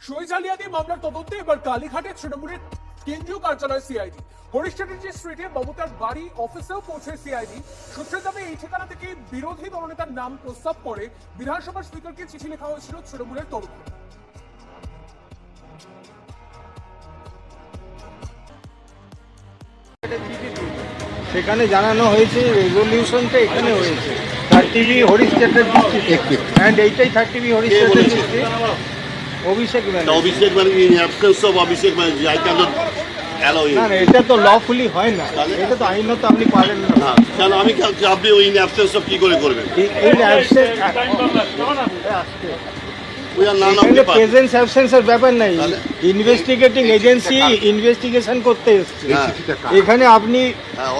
সই জালিয়াতি মামলার তদন্তে এবার কালীঘাটে তৃণমূলের কেন্দ্রীয় কার্যালয় সিআইডি। হরিশ চ্যাটার্জি স্ট্রিটে মমতার বাড়ি অফিসেও পৌঁছে সিআইডি। সূত্রের দাবি এই ঠিকানা থেকে বিরোধী দলনেতার নাম প্রস্তাব করে বিধানসভার স্পিকারকে চিঠি লেখা হয়েছিল তৃণমূলের তরফে। সেখানে জানানো হয়েছে রেজলিউশনটা এখানে হয়েছে 30B হরিশ চ্যাটার্জি এন্ড এইটাই 30B Harish Chatterjee Abhishek Banerjee. Abhishek Banerjee in absence of Abhishek Banerjee I can not allow ইট। না না, এটা তো লফুলি হয় না, এটা তো আইনত আপনি পারেন না। হ্যাঁ, কেন আমি আপনি ওই ইন অ্যাবসেন্স অফ কি করে করবেন? এই absence we are none of the party. Presence অ্যাবসেন্সের ব্যাপার নাই, ইনভেস্টিগেটিং এজেন্সি ইনভেস্টিগেশন করতে এসেছে। এখানে আপনি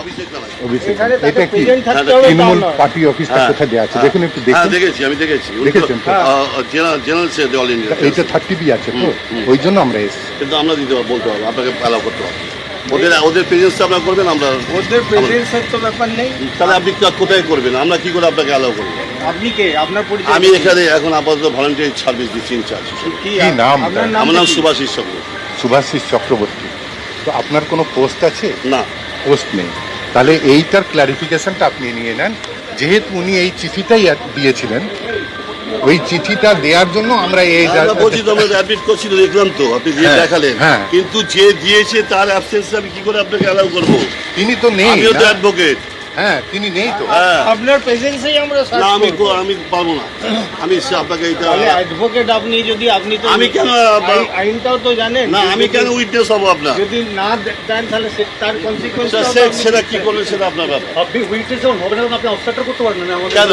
অভিষেক ব্যানার্জি এখানে তাকে এটা কি প্রেজেন্ট থাকতে হবে তা তৃণমূল নয়। পার্টি অফিসটা কোথায় দেওয়া আছে দেখুন একটু হ্যাঁ দেখুন। দেখেছি, আমি দেখেছি। দেখেছেন তো? জেনারেল সে অল ইন্ডিয়া। এইটা 30B আছে তো, ওই জন্য আমরা এসেছি। কিন্তু আমরা দিতে পারবো, বলতে পারবো, আপনাকে অ্যালাউ করতে পারবো। ওদের প্রেজেন্স আপনারা করবেন, আমরা ওদের প্রেজেন্সের তো ব্যাপার নেই। তাহলে আপনি কোথায় করবেন? আমরা কি করে আপনাকে অ্যালাউ করবো? আপনি কে? আপনার পরিচয়? আমি এখানে এখন আপাতত ভলান্টিয়ার সার্ভিস দিচ্ছি, ইনচার্জ। কি কি নাম? আপনার আমার নাম কি? সুভাষিস চক্রবর্তী। সুভাষিস চক্রবর্তী। তো আপনার কোনো পোস্ট আছে? না, পোস্ট নেই। তাহলে এইটার ক্লারিফিকেশনটা আপনি নিয়ে নেন। যেহেতু উনি এই চিঠিটাই দিয়েছিলেন, ওই চিঠিটা দেওয়ার জন্য আমরা এই আমরা বলছি তো, আমরা অ্যাডমিট করছি তো, দেখলাম তো আপনি যে হ্যাঁ, দেখালেন। হ্যাঁ। কিন্তু যে দিয়েছে তার অ্যাবসেন্সে আমি কি করে আপনাকে অ্যালাউ করবো? তিনি তো নেই আমিও তো না? অ্যাডভোকেট। হ্যাঁ, তিনি নেই তো। হ্যাঁ, আপনার প্রেজেন্সেই আমরা না সার্চ আমি করব। আমি পারবো না। আমি আপনাকে এটা তাহলে অ্যাডভোকেট আপনি, যদি আপনি তো আমি কেন আইনটাও তো জানেন। না, আমি কেন উইটনেস হবো আপনার? যদি না দেন তাহলে তার কনসিকুয়েন্স সেটা কি করলেন সেটা আপনার ব্যাপার। আপনি উইটনেস যখন হবে না তখন আপনি অবস্ট্রাক্ট করতে পারবেন না আমাদের। কেন?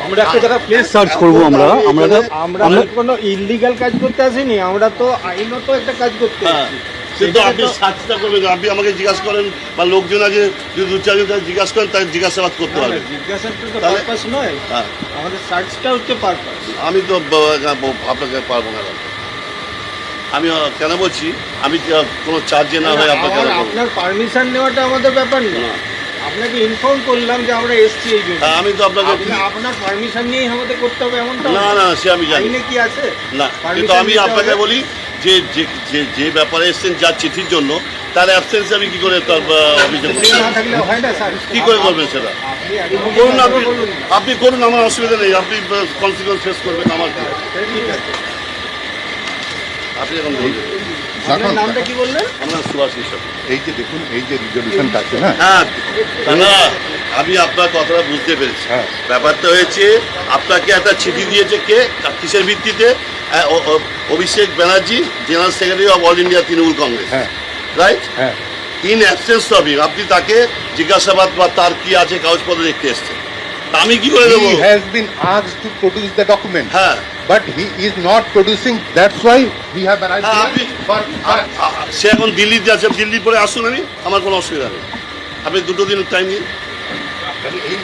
আমরা একটা জায়গা প্লেস সার্চ করব আমরা কোনো ইললিগাল কাজ করতে আসিনি, আমরা তো আইনত একটা কাজ করতে হ্যাঁ, আসি। কিন্তু সেটাকে আপনি তো- সার্চটা করবেন, আপনি আমাকে জিজ্ঞাসা করেন বা লোকজন আছে যদি দু চারজন তাদের জিজ্ঞাসা করেন, তাদের জিজ্ঞাসাবাদ করতে না, না, পারবেন। জিজ্ঞাসাটা তো তাহলে- পারপাস নয়, হ্যাঁ, আমাদের সার্চটা হচ্ছে পারপাস। আমি তো আপনাকে পারবো না। আমি কেন বলছি, আমি কোনো চার্জে না হয়ে আপনাকে allow করবো। আপনার পারমিশন নেওয়াটা আমাদের ব্যাপার না, না। আপনাকে ইনফর্ম করলাম যে আমরা এসছি এই জন্য। হ্যাঁ, আমি তো আপনাকে আপনার পারমিশন নিয়েই আমাদের করতে হবে এমনটা না না সে আমি জানি আইনে কি আছে? না, কিন্তু আমি আপনাকে বলি যে যে ব্যাপারে এসছেন যার চিঠির জন্য, তার অ্যাবসেন্সে আমি কি করে তার অভিযোগ করব? না থাকলে হয় না স্যার। কি করে করবেন সেটা? আপনি advocate করুন, হিসাবে আপনি বলুন না। আপনি করুন, আমার অসুবিধা নেই। আপনি কনসিকুয়েন্স ফেস করবেন, আমার কি? ঠিক আছে। আপনি এখন বলবেন। আপনার নামটা কি বললেন? আমার সুভাষিস চক্রবর্তী। এই যে দেখুন, এই যে রিজলিউশনটা আছে না, হ্যাঁ দাদা, আমি আপনার কথাটা বুঝতে পেরেছি। হ্যাঁ। ব্যাপারটা হয়েছে, আপনাকে একটা চিঠি দিয়েছে কে, কিসের ভিত্তিতে? Abhishek Banerjee, general secretary of all India Trinamool Congress, হ্যাঁ রাইট? হ্যাঁ। ইন অ্যাবসেন্স অফ হিম, আপনি তাকে জিজ্ঞাসাবাদ বা তার কি আছে কাগজপত্র দেখতে এসছেন। তা আমি কি করে দেবো? He has been asked to produce the document, হ্যাঁ, but he is not producing. That's why we have arrived হ্যাঁ, here. আপনি But সে এখন দিল্লিতে আছে, দিল্লি পরে আসুন, আমার কোনো অসুবিধা নেই। আপনি দুটো দিন টাইম নিন।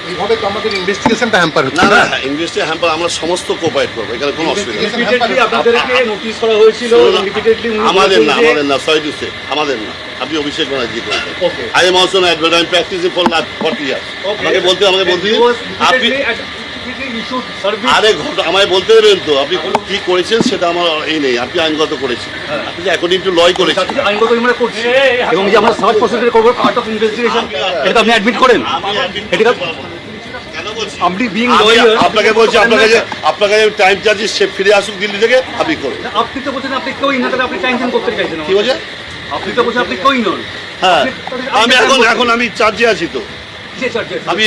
এইভাবে তো আমাদের ইনভেস্টিগেশনটা হ্যাম্পার না হচ্ছে না, না। ইনভেস্টে হ্যাম্পার আমরা সমস্ত কোপারেট করবো, এখানে কোনো অসুবিধা নেই। রিপিটেডলি আপনাদেরকে নোটিশ করা হয়েছিল, রিপিটেডলি আমাদের না, সরি টু সে, আমাদের না। আপনি অভিষেক ব্যানার্জি করবেন। ওকে আই এম অলসো না advocate, I am practising for 40 years. আমাকে বলতে আপনি আরে আমায় বলতে দেবেন তো, আপনি কি করেছেন সেটা আমার এই নেই। আপনি আইনগত করেছেন, আপনি অ্যাকর্ডিং টু লই করেছেন। আইনগত আমরা করছি এবং যে আমরা সার্চ প্রসিডিউর করব পার্ট অফ ইনভেস্টিগেশন, এটা আপনি অ্যাডমিট করেন। এটা কেন বলছি? আপনি বিং আমি লয়ার, আপনাকে বলছি, আপনাকে টাইম চার্জেস সে ফিরে আসুক দিল্লি থেকে, আপনি করুন। আপনি তো বলছেন আপনি কেউই না, তাহলে আপনি টেনশন করতে চাইছেন। কি বলছে? আপনি তো বলছেন আপনি কেউই নন। হ্যাঁ, আমি এখন আমি চার্জে আছি তো, কিসের চার্জে আছেন? আমি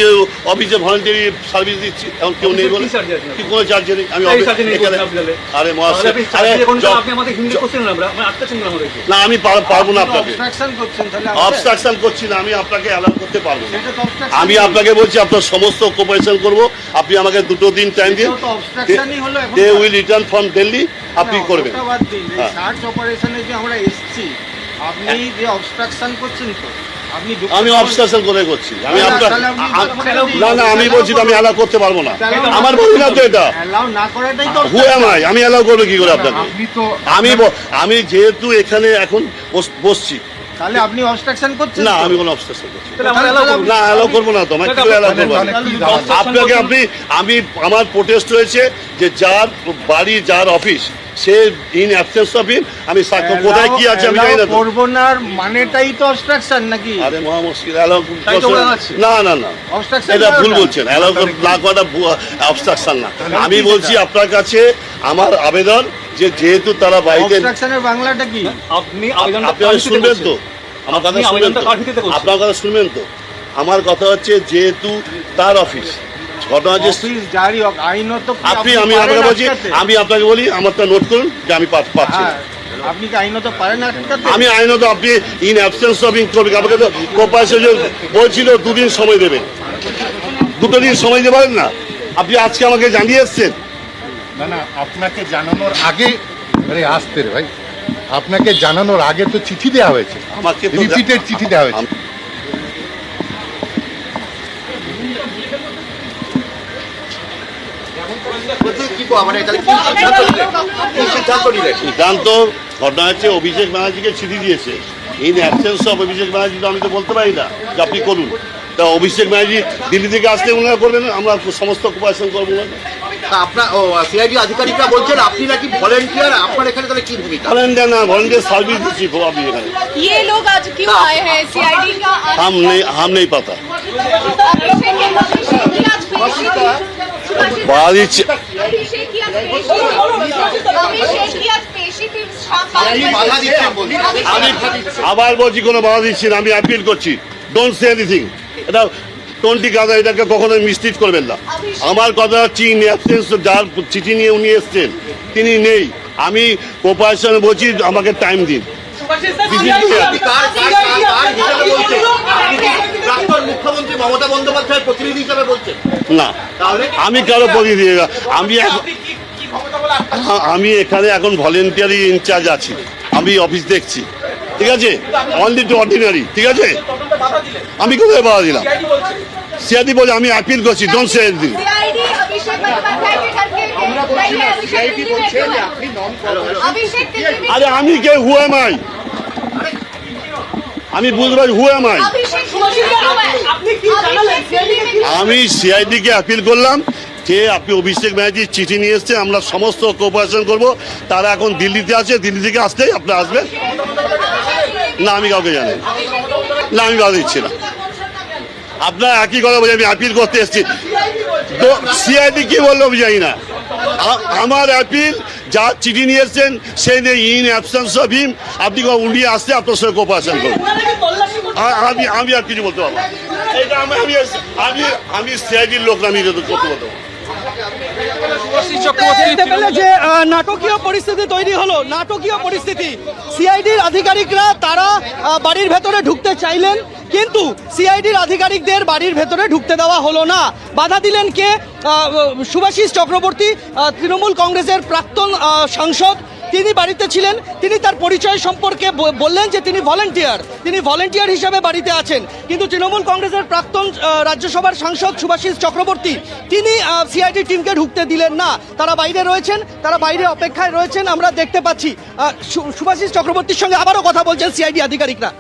অফিসে ভলান্টারি সার্ভিস দিচ্ছি, এখন কেউ নেই বলে। কি চার্জে আছেন? কি কোনো চার্জে নেই, আমি এই চার্জে নেই এখানে। বলছেন আপনি তাহলে। আরে তাহলে মহাশয়, আপনি চার্জে কোন আপনি আমাদের হিন্দি করছেন না, আমরা আটকাচ্ছেন না আমাদেরকে। না আমি পারবো না আপনাকে। অবস্ট্রাকশন করছেন তাহলে অবস্ট্রাকশন করছি না, আমি আপনাকে অ্যালাউ করতে পারবো না। সেটা তো obstruction আমি ই। আপনাকে বলছি, আপনার সমস্ত কোপারেশন করবো। আপনি আমাকে দুটো দিন টাইম দিন, এটাও তো obstruction-ই হলো এখন। They will return from Delhi, আপনি না, করবেন। ওটা বাদ দিন। এই হ্যাঁ। সার্চ অপারেশনে যে আমরা এসেছি, আপনি যে অবস্ট্রাকশন করছেন তো, আপনি যুক্ত আমি করেন- অবস্ট্রাকশন করে করছি। আমি তাহলে- আপনার তাহলে আপনি না না, আমি বলছি তো আমি অ্যালাউ করতে পারবো না। তাহলে আমার বলি না তো এটা। allow না করাটাই তো হু এম আই, আমি অ্যালাউ করবো কি করে আপনাকে? আপনি তো আমি যেহেতু এখানে এখন বসছি, তাহলে আপনি অবস্ট্রাকশন করছেন না, তো? আমি কোনো অবস্ট্রাকশন করছি না। তাহলে আমরা allow করবো না। না, অ্যালাউ করবো না তো, আমি কি অ্যালাউ করবো তাহলে কি দাওয়া? আপনাকে আমি আমার প্রোটেস্ট হয়েছে যে যার বাড়ি যার office say in absence of him, আমি কোথায় কি আছে আমি জানি না তো। করবো না মানেটাই তো অবস্ট্রাকশন নাকি? আরে মহা মুশকিল, অ্যালাউ তাই তো বলা হচ্ছে। না না না, অবস্ট্রাকশন এটা ভুল বলছেন, অ্যালাউ না করাটা অবস্ট্রাকশন না। আমি বলছি আপনার কাছে আমার আবেদন যে যেহেতু তারা বাড়িতে, অবস্ট্রাকশনের বাংলাটা কি? আপনি আবেদনটা আপনি কার ভিত্তিতে শুনবেন করছেন? তো আমার কথা আপনি শুনবেন আবেদনটা তো কার ভিত্তিতে করছেন? আপনার কথা শুনবেন তো। আমার কথা হচ্ছে যেহেতু তার অফিস, ঘটনা যে অফিস জারি হোক, আইনত কি আপনি আমি পারেন আপনাকে বলছি, আটকাতে? আমি আপনাকে বলি আমারটা নোট করুন যে আমি পাচ্ছি না। হ্যাঁ, আপনি কি আইনত পারেন আটকাতে? আমি আইনত আপনি ইন অ্যাবসেন্স অফ ইনকমিং, আমাকে তো কোপারেশন বলছিল 2 দিন সময় দেবেন, 2 দিন সময় দিতে পারেন না? আপনি আজকে আমাকে জানিয়ে এসছেন। না না, আপনাকে জানানোর আগে, আরে আসতে রে ভাই, আপনাকে জানানোর আগে তো চিঠি দেওয়া হয়েছে, আমাকে তো রিপিটেড চিঠি দেওয়া হয়েছে। সিদ্ধান্ত ঘটনা হচ্ছে অভিষেক ব্যানার্জিকে চিঠি দিয়েছে, in absence of Abhishek Banerjee তো আমি তো বলতে পারি না যে আপনি করুন। তা অভিষেক ব্যানার্জি দিল্লি থেকে আসলে ওনারা করবেন, আমরা সমস্ত কোপারেশন করবো না। আপনার সিআইডি আধিকারিকরা বলছেন আপনি নাকি ভলেন্টিয়ার, আপনার এখানে তাহলে কি ভূমিকা? ভলেন্টিয়ার না, ভলেন্টিয়ার সার্ভিস দিচ্ছি আপনি এখানে। ये लोग आज क्यों आए हैं सीआईडी का? हम नहीं पता। अभिषेक की आज पेशी थी। बाहर ही च- अभिषेक की आज पेशी थी। अभिषेक की आज पेशी थी शाम 5 বাধা बजे। দিচ্ছেন বলছেন। আমি আবার বলছি কোনো বাধা দিচ্ছি না, আমি অ্যাপিল করছি, ডোন্ট সে এনিথিং। এটা টোনটি কাদা, এটাকে কখনো মিসলিড করবেন না। আমার কথা হচ্ছে ইন অ্যাবসেন্স, যার চিঠি নিয়ে উনি এসছেন তিনি নেই, আমি কোপারেশন বলছি আমাকে টাইম দিন। প্রাক্তন মুখ্যমন্ত্রী মমতা বন্দ্যোপাধ্যায়ের প্রতিনিধি হিসাবে বলছেন না, তাহলে আমি কারো প্রতিনিধি না। আমি এখানে এখন ভলেন্টিয়ারি ইনচার্জ আছি, আমি অফিস দেখছি, ঠিক আছে, অনলি টু অর্ডিনারি, ঠিক আছে। আমি কোথায় বাধা দিলাম? সিআইডি বলে আমি আপিল করছি, ডোন্ট সে এনিথিং। सीआईडी अभिषेक बंदोपाध्याय के घर के गई है। अभिषेक दिल्ली में क्यों है? अभिषेक दिल्ली में আরে আমি কে, হু এম আই? আমি বুঝতে পারি হু এম আই? अभिषेक दिल्ली में क्यों है? अभिषेक दिल्ली में क्यों है? আমি সিআইডি কে আপিল করলাম যে আপনি অভিষেক ব্যানার্জির চিঠি নিয়ে এসছেন, আমরা সমস্ত কোঅপারেশন করব। তারা এখন দিল্লিতে আছে, দিল্লি থেকে আসলেই আপনি আসবেন। না, আমি কাউকে জানি না। না, আমি বাধা দিচ্ছি না। আপনার একই কথা বলে আমি আপিল করতে এসেছি, তো সিআইডি কি বললো আমি জানি না। আমার আপিল যা চিঠি নিয়ে এসছেন সেই ইন অ্যাবসেন্স অফ হিম, আপনি উনি আসতে আপনার সঙ্গে কোঅপারেশন করবেন। আমি আর কিছু বলতে পারবো না। এটা আমি সিআইডির লোক না, আমি এটা করতে পারবো না। দেখতে পেলে যে নাটকীয় পরিস্থিতি তৈরি হলো, নাটকীয় পরিস্থিতি। সিআইডির আধিকারিকরা তারা বাড়ির ভেতরে ঢুকতে চাইলেন, কিন্তু সিআইডির আধিকারিকদের বাড়ির ভেতরে ঢুকতে দেওয়া হলো না। বাধা দিলেন কে? শুভাশিস চক্রবর্তী, তৃণমূল কংগ্রেসের প্রাক্তন সাংসদ। তিনি বাড়িতে ছিলেন, তিনি তার পরিচয় সম্পর্কে বললেন যে তিনি ভলেন্টিয়ার হিসাবে বাড়িতে আছেন, কিন্তু তৃণমূল কংগ্রেসের প্রাক্তন রাজ্যসভার সাংসদ শুভাশিস চক্রবর্তী তিনি সিআইডি টিমকে ঢুকতে দিলেন না। তারা বাইরে রয়েছেন, তারা বাইরে অপেক্ষায় রয়েছেন, আমরা দেখতে পাচ্ছি। শুভাশিস চক্রবর্তীর সঙ্গে আবারও কথা বলছেন সিআইডি আধিকারিকরা।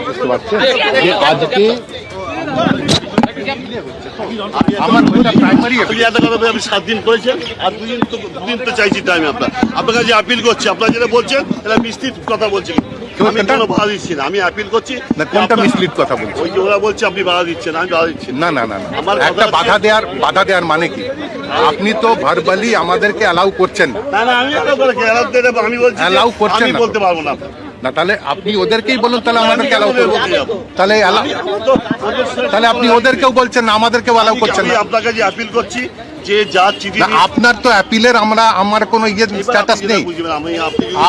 বুঝতে পারছেন যে আজকে আমার প্রাইমারি আপনি একটা কথা বলে আপনি 7 দিন করেছেন, আর 2 দিন তো চাইছি টাইম। আপনার কাছে আপিল করছি, আপনারা যেটা বলছেন এটা মিস্ত্রির কথা বলছি, আমি কোনো বাধা দিচ্ছি না, আমি আপিল করছি। না, কোনটা মিসলিড কথা বলছি? ওই যে ওরা বলছে আপনি বাধা দিচ্ছেন, আমি বাধা দিচ্ছি না। না না না না, আমার একটা কথা বাধা দেওয়ার মানে কি? আপনি তো ভার্বালি আমাদেরকে অ্যালাউ করছেন না। না, আমি আমি বলছি Allow করছেন আমি না। বলতে পারবো না। না, তাহলে আপনি ওদেরকেই বলুন, তাহলে আমাদেরকে অ্যালাউ করুন। তাহলে তাহলে আপনি ওদেরকেও বলছেন না, আমাদেরকেও অ্যালাউ করছেন আমি না। আপনার কাছে আপিল করছি যে যা চিঠি না, আপনার তো অ্যাপিলের আমার কোনো স্ট্যাটাস নেই।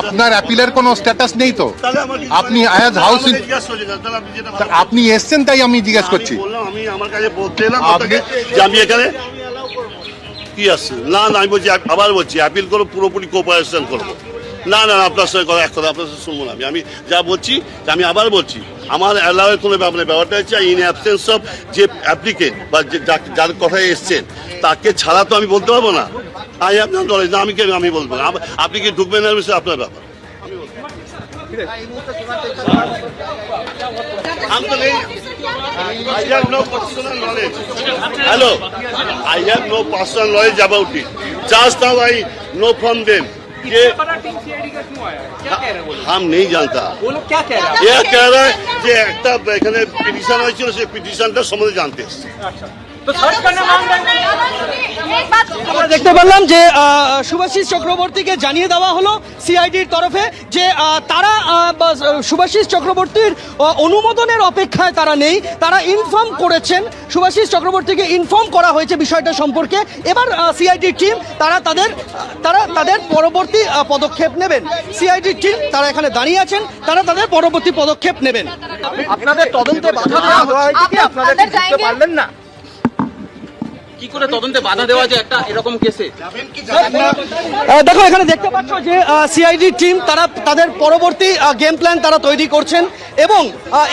আপনার অ্যাপিলের কোনো স্ট্যাটাস নেই তো। আপনি অ্যাজ হাউস আপনি এসছেন, তাই আমি জিজ্ঞেস করছি। আমি আমার কাছে বলতে এলাম আপনি- আপনাকে যে আমি এখানে কি আসছে। না, আমি বলছি, আবার বলছি অ্যাপিল করো, পুরোপুরি কোঅপারেশন করবো। না, আপনার সঙ্গে কথা এক কথা আপনার সঙ্গে শুনবো না। আমি যা বলছি আমি আবার বলছি, আমার অ্যালাউয়ের কোনো ব্যাপারটা হচ্ছে ইন অ্যাবসেন্স অফ যে অ্যাপ্লিকেন্ট বা যার কথায় এসছেন তাকে ছাড়া তো আমি বলতে পারবো না। I have no knowledge. না আমি কেন আমি বলবো না। আপনি কি ঢুকবেন না বিষয়ে আপনার ব্যাপার। हम तो नहीं, I have no personal knowledge. Hello, I have no personal knowledge about it. Just now I know from them. कि हम नहीं जानता। वो लोग क्या कह रहे हैं? ये कह रहा है যে একটা এখানে পিটিশন হয়েছিল, সেই পিটিশনটা সম্বন্ধে জানতে এসেছে। আমরা দেখতে পারলাম যে শুভাশিস চক্রবর্তীকে জানিয়ে দেওয়া হলো সিআইডির তরফে যে তারা শুভাশিস চক্রবর্তীর অনুমোদনের অপেক্ষায় তারা নেই, তারা ইনফর্ম করেছেন, শুভাশিস চক্রবর্তীকে ইনফর্ম করা হয়েছে বিষয়টা সম্পর্কে। এবার সিআইডির টিম তারা তাদের পরবর্তী পদক্ষেপ নেবেন। সিআইডির টিম তারা এখানে দাঁড়িয়ে আছেন, তারা তাদের পরবর্তী পদক্ষেপ নেবেন। আপনাদের তদন্তে বাধা দেওয়া হয়েছে কি? আপনারা কি ঢুকতে পারলেন না? কি করে তদন্তে বাধা দেওয়া যায় একটা এরকম কেসে? দেখো এখানে দেখতে পাচ্ছ যে সিআইডি টিম তারা তাদের পরবর্তী গেম প্ল্যান তারা তৈরি করছেন এবং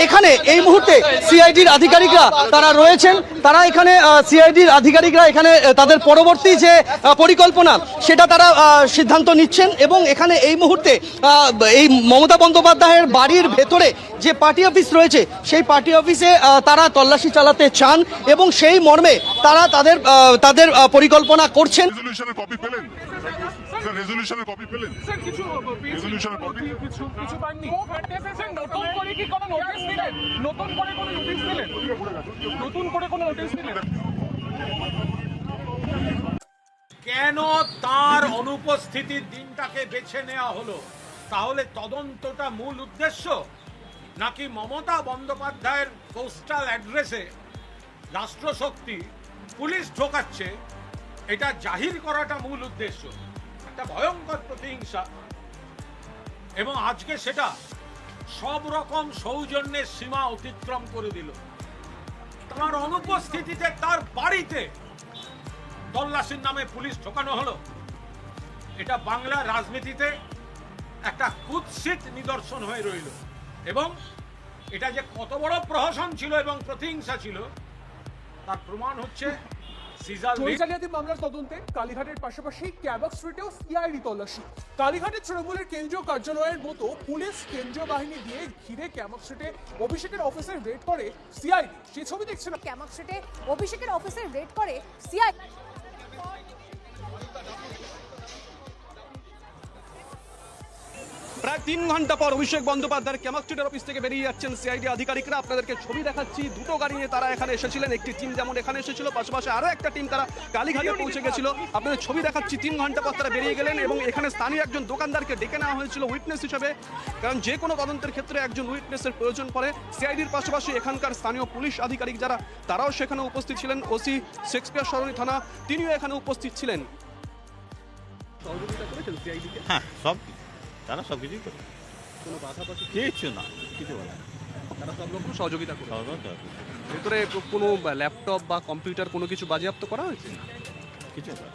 এখানে এই মুহূর্তে সিআইডির আধিকারিকরা তারা রয়েছেন, তারা এখানে সিআইডির আধিকারিকরা এখানে তাদের পরবর্তী যে পরিকল্পনা সেটা তারা সিদ্ধান্ত নিচ্ছেন এবং এখানে এই মুহূর্তে এই মমতা বন্দ্যোপাধ্যায়ের বাড়ির ভেতরে যে পার্টি অফিস রয়েছে সেই পার্টি অফিসে তারা তল্লাশি চালাতে চান এবং সেই মর্মে তারা তাদের পরিকল্পনা করছেন। রেজলিউশনের কপি পেলেন? স্যার রেজলিউশনের কপি পেলেন? স্যার কিছু রেজলিউশনের কপি কিছু পাননি। নতুন করে কি কোনো নোটিশ দিলেন? নতুন করে কোনো নোটিশ দিলেন? নতুন করে কোনো নোটিশ দিলেন? কেন তার অনুপস্থিতির দিনটাকে বেছে নেওয়া হলো? তাহলে তদন্তটা মূল উদ্দেশ্য, নাকি মমতা বন্দ্যোপাধ্যায়ের পোস্টাল অ্যাড্রেসে রাষ্ট্রশক্তি পুলিশ ঢোকাচ্ছে এটা জাহির করাটা মূল উদ্দেশ্য? একটা ভয়ঙ্কর প্রতিহিংসা। এবং আজকে সেটা সব রকম সৌজন্যের সীমা অতিক্রম করে দিল। তার অনুপস্থিতিতে তার বাড়িতে তল্লাশির নামে পুলিশ ঢোকানো হলো। এটা বাংলা রাজনীতিতে একটা কুৎসিত নিদর্শন হয়ে রইল এবং এটা যে কত বড় প্রহসন ছিল এবং প্রতিহিংসা ছিল তার প্রমাণ হচ্ছে জালিয়াতি মামলার তদন্তে কালীঘাটের পাশাপাশি ক্যাবক স্ট্রিটেও সিআইডি তল্লাশি। কালীঘাটের তৃণমূলের কেন্দ্রীয় কার্যালয়ের মতো পুলিশ কেন্দ্রীয় বাহিনী দিয়ে ঘিরে ক্যাবক স্ট্রিটে অভিষেকের অফিসে রেড করে সিআইডি। সেই ছবি দেখছেন। ক্যাবক স্ট্রিটে অভিষেকের অফিসে রেড করে সিআইডি। প্রায় 3 ঘন্টা পর অভিষেক বন্দ্যোপাধ্যায়ের ক্যামাক স্ট্রিটের অফিস থেকে বেরিয়ে যাচ্ছেন সিআইডি আধিকারিকরা। আপনাদেরকে ছবি দেখাচ্ছি, দুটো গাড়ি নিয়ে তারা এখানে এসেছিলেন। একটি টিম যেমন এখানে এসেছিল, পাশাপাশি আরও একটা টিম তারা কালীঘাটে পৌঁছে গেছিল। আপনাদের ছবি দেখাচ্ছি, 3 ঘন্টা পর তারা বেরিয়ে গেলেন এবং এখানে স্থানীয় একজন দোকানদারকে ডেকে নেওয়া হয়েছিল উইটনেস হিসেবে, কারণ যে কোনো তদন্তের ক্ষেত্রে একজন উইটনেসের প্রয়োজন পড়ে। সিআইডির পাশাপাশি এখানকার স্থানীয় পুলিশ আধিকারিক যারা তারাও সেখানে উপস্থিত ছিলেন। ওসি শেক্সপিয়ার সরণি থানা তিনিও এখানে উপস্থিত ছিলেন। সহযোগিতা করেছেন সিআইডিকে? হ্যাঁ, সব তারা সব কিছুই করে, কোনো বাধাবাধি কিছু না, কিছু বলে তারা সব রকম সহযোগিতা করে। ভেতরে কোনো ল্যাপটপ বা কম্পিউটার কোনো কিছু বাজেয়াপ্ত করা হয়েছে? কিছু করে,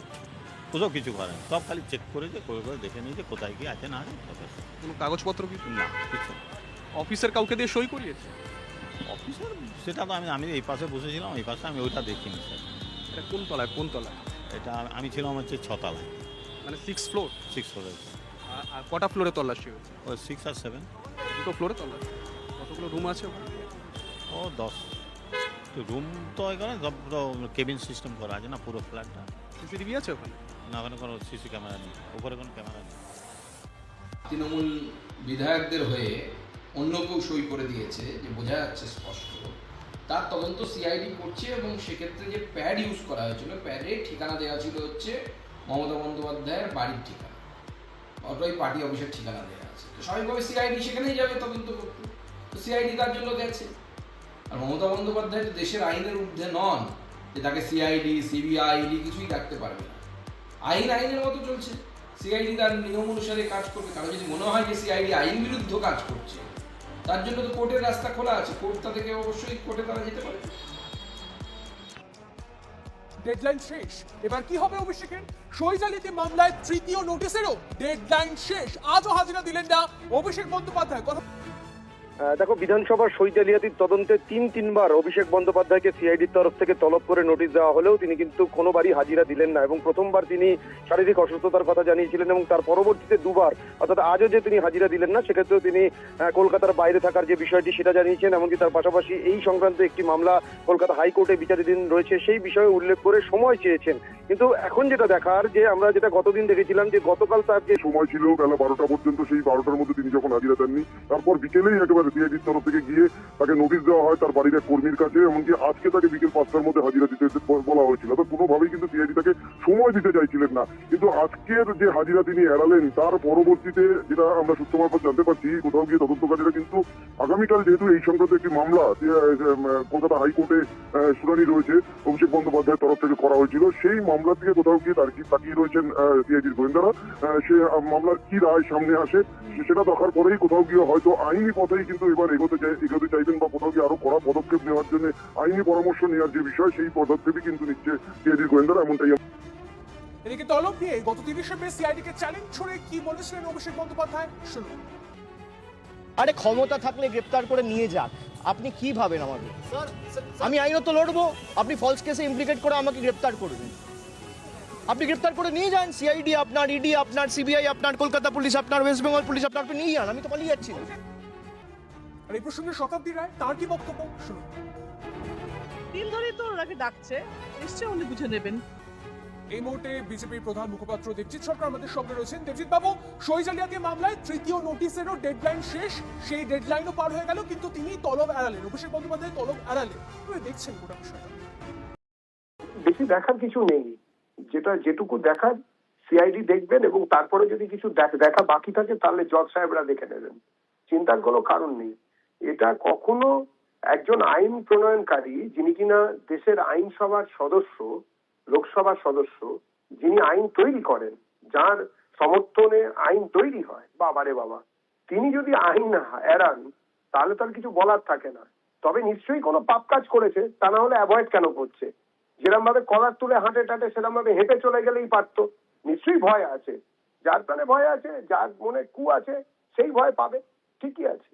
কোথাও কিছু করে, সব খালি চেক করেছে, করে দেখে নিয়েছে কোথায় কি আছে না আছে। কোনো কাগজপত্র কিছু না, কিছু অফিসের কাউকে দিয়ে সই করিয়েছে? অফিসার সেটা তো আমি এই পাশে বসেছিলাম, এই পাশে আমি ওইটা দেখিনি স্যার। এটা কোন তলায়? কোন তলায়? এটা আমি ছিলাম হচ্ছে 6 তলায়, মানে 6 ফ্লোর? 6 ফ্লোরে। আর কটা ফ্লোরে তল্লাশি হয়েছে? ওই 6 আর 7, দুটো ফ্লোরে তল্লাশি। কতগুলো রুম আছে ওখানে? ও 10 রুম। তো এখানে সব কেবিন সিস্টেম করা আছে না পুরো ফ্ল্যাটটা। সিসিটিভি আছে ওখানে? না, ওখানে কোনো সিসি ক্যামেরা নেই, উপরে কোনো ক্যামেরা নেই। তৃণমূল বিধায়কদের হয়ে অন্য কেউ সই করে দিয়েছে, যে বোঝা যাচ্ছে স্পষ্ট তার তদন্ত সিআইডি করছে এবং সেক্ষেত্রে যে প্যাড ইউজ করা হয়েছিল, প্যাডের ঠিকানা দেওয়া ছিল হচ্ছে মমতা বন্দ্যোপাধ্যায়ের বাড়ির ঠিকানা, ওটাই পার্টি অফিসের ঠিকানা দেওয়া আছে। তো স্বাভাবিকভাবে সিআইডি সেখানেই যাবে তদন্ত করতে, তো সিআইডি তার জন্য গেছে। আর মমতা বন্দ্যোপাধ্যায় তো দেশের আইনের ঊর্ধ্বে নন যে তাকে সিআইডি সিবিআই ইডি কিছুই ডাকতে পারবে না। আইনের মতো চলছে, সিআইডি তার নিয়ম অনুসারে কাজ করবে। কারণ যদি মনে হয় যে সিআইডি আইন বিরুদ্ধ কাজ করছে, তার জন্য তো কোর্টের রাস্তা খোলা আছে, কোর্ট তাদেরকে অবশ্যই কোর্টে তারা যেতে পারে। ডেডলাইন শেষ। এবার কি হবে অভিষেকের? সই জালিয়াতি মামলায় তৃতীয় নোটিশেরও ডেডলাইন শেষ। আজও হাজিরা দিলেন না অভিষেক বন্দ্যোপাধ্যায়। দেখো, বিধানসভার সই জালিয়াতির তদন্তে তিনবার অভিষেক বন্দ্যোপাধ্যায়কে সিআইডির তরফ থেকে তলব করে নোটিশ দেওয়া হলেও তিনি কিন্তু কোনোবারই হাজিরা দিলেন না এবং প্রথমবার তিনি শারীরিক অসুস্থতার কথা জানিয়েছিলেন এবং তার পরবর্তীতে দুবার, অর্থাৎ আজও যে তিনি হাজিরা দিলেন না সেক্ষেত্রেও তিনি কলকাতার বাইরে থাকার যে বিষয়টি সেটা জানিয়েছেন। এমনকি তার পাশাপাশি এই সংক্রান্ত একটি মামলা কলকাতা হাইকোর্টে বিচারাধীন রয়েছে সেই বিষয়ে উল্লেখ করে সময় চেয়েছেন। কিন্তু এখন যেটা দেখার, যে আমরা যেটা গতদিন দেখেছিলাম যে গতকাল তার যে সময় ছিল বেলা 12টা পর্যন্ত, সেই 12টার মধ্যে তিনি যখন হাজিরা দেননি, তারপর বিকেলেই একেবারে সিআইডির তরফ থেকে গিয়ে তাকে নোটিশ দেওয়া হয় তার বাড়ির এক কর্মীর কাছে। এমনকি আজকে তাকে বিকেল 5টার মধ্যে হাজিরা দিতে বলা হয়েছিল। তো কোনোভাবেই কিন্তু সিআইডি তাকে সময় দিতে চাইছিলেন না। কিন্তু আজকের যে হাজিরা তিনি এড়ালেন, তার পরবর্তীতে যেটা আমরা সূত্র মারফত জানতে পারছি, কোথাও গিয়ে তদন্তকারীরা কিন্তু আগামীকাল যেহেতু এই সংক্রান্ত একটি মামলা কলকাতা হাইকোর্টে শুনানি রয়েছে, অভিষেক বন্দ্যোপাধ্যায়ের তরফ থেকে করা হয়েছিল, সেই মামলা থেকে কোথাও গিয়ে তাকিয়ে রয়েছেন সিআইডির গোয়েন্দারা। সে মামলার কি রায় সামনে আসে সেটা দেখার পরেই কোথাও গিয়ে হয়তো আইনি পথেই কিন্তু এবার এগোতে চাইবেন বা কোথাও গিয়ে আরো কড়া পদক্ষেপ নেওয়ার জন্য আইনি পরামর্শ নেওয়ার যে বিষয়, সেই পদক্ষেপই কিন্তু নিচ্ছে সিআইডির গোয়েন্দারা, এমনটাই। এদিকে তলব নিয়ে গত 30শে মে সিআইডিকে চ্যালেঞ্জ ছুড়ে কি বলেছিলেন অভিষেক বন্দ্যোপাধ্যায়, শুনুন। আরে ক্ষমতা থাকলে গ্রেপ্তার করে নিয়ে যাক, আপনি কি ভাবেন আমাকে? আমি আইনত লড়বো, আপনি ফলস কেসে ইমপ্লিকেট করে আমাকে গ্রেপ্তার করবেন। আপনি গ্রেপ্তার করে নিয়ে যান, সিআইডি আপনার, ইডি আপনার, সিবিআই আপনার, কলকাতা পুলিশ আপনার, ওয়েস্ট বেঙ্গল পুলিশ আপনার, আপনি নিয়ে যান, আমি তো পালিয়ে যাচ্ছি না। আর এই প্রসঙ্গে শতাব্দী রায় তার কি বক্তব্য, শুনুন। দিন ধরেই তো ওনাকে ডাকছে, নিশ্চয়ই উনি বুঝে নেবেন। এই মুহূর্তে বিজেপির প্রধান মুখপাত্র দেবজিৎ সরকার আমাদের সঙ্গে রয়েছেন। দেবজিৎ বাবু, সই জালিয়াতি মামলায় তৃতীয় নোটিশেরও ডেডলাইন শেষ, সেই ডেডলাইনও পার হয়ে গেল, কিন্তু তিনি তলব এড়ালেন, অভিষেক বন্দ্যোপাধ্যায় তলব এড়ালেন। দেখছেন গোটা বিষয়টা। বেশি দেখার কিছু নেই, যেটুকু দেখার সিআইডি দেখবেন এবং তারপরে যদি কিছু দেখা বাকি থাকে তাহলে জজ সাহেবরা দেখে নেবেন, চিন্তার কোনো কারণ নেই। এটা কখনো একজন আইন প্রণয়নকারী, যিনি কিনা দেশের আইনসভার সদস্য, লোকসভার সদস্য, যিনি আইন তৈরি করেন, যার সমর্থনে আইন তৈরি হয়, বাবারে বাবা, তিনি যদি আইন এড়ান তাহলে তার কিছু বলার থাকে না। তবে নিশ্চয়ই কোনো পাপ কাজ করেছে, তা না হলে অ্যাভয়েড কেন করছে? যেরকম ভাবে কলার তুলে হাঁটে টাটে সেরকম ভাবে হেঁটে চলে গেলেই পারতো। নিশ্চয়ই ভয় আছে, যার প্রাণে ভয় আছে, যার মনে কু আছে, সেই ভয় পাবে, ঠিকই আছে।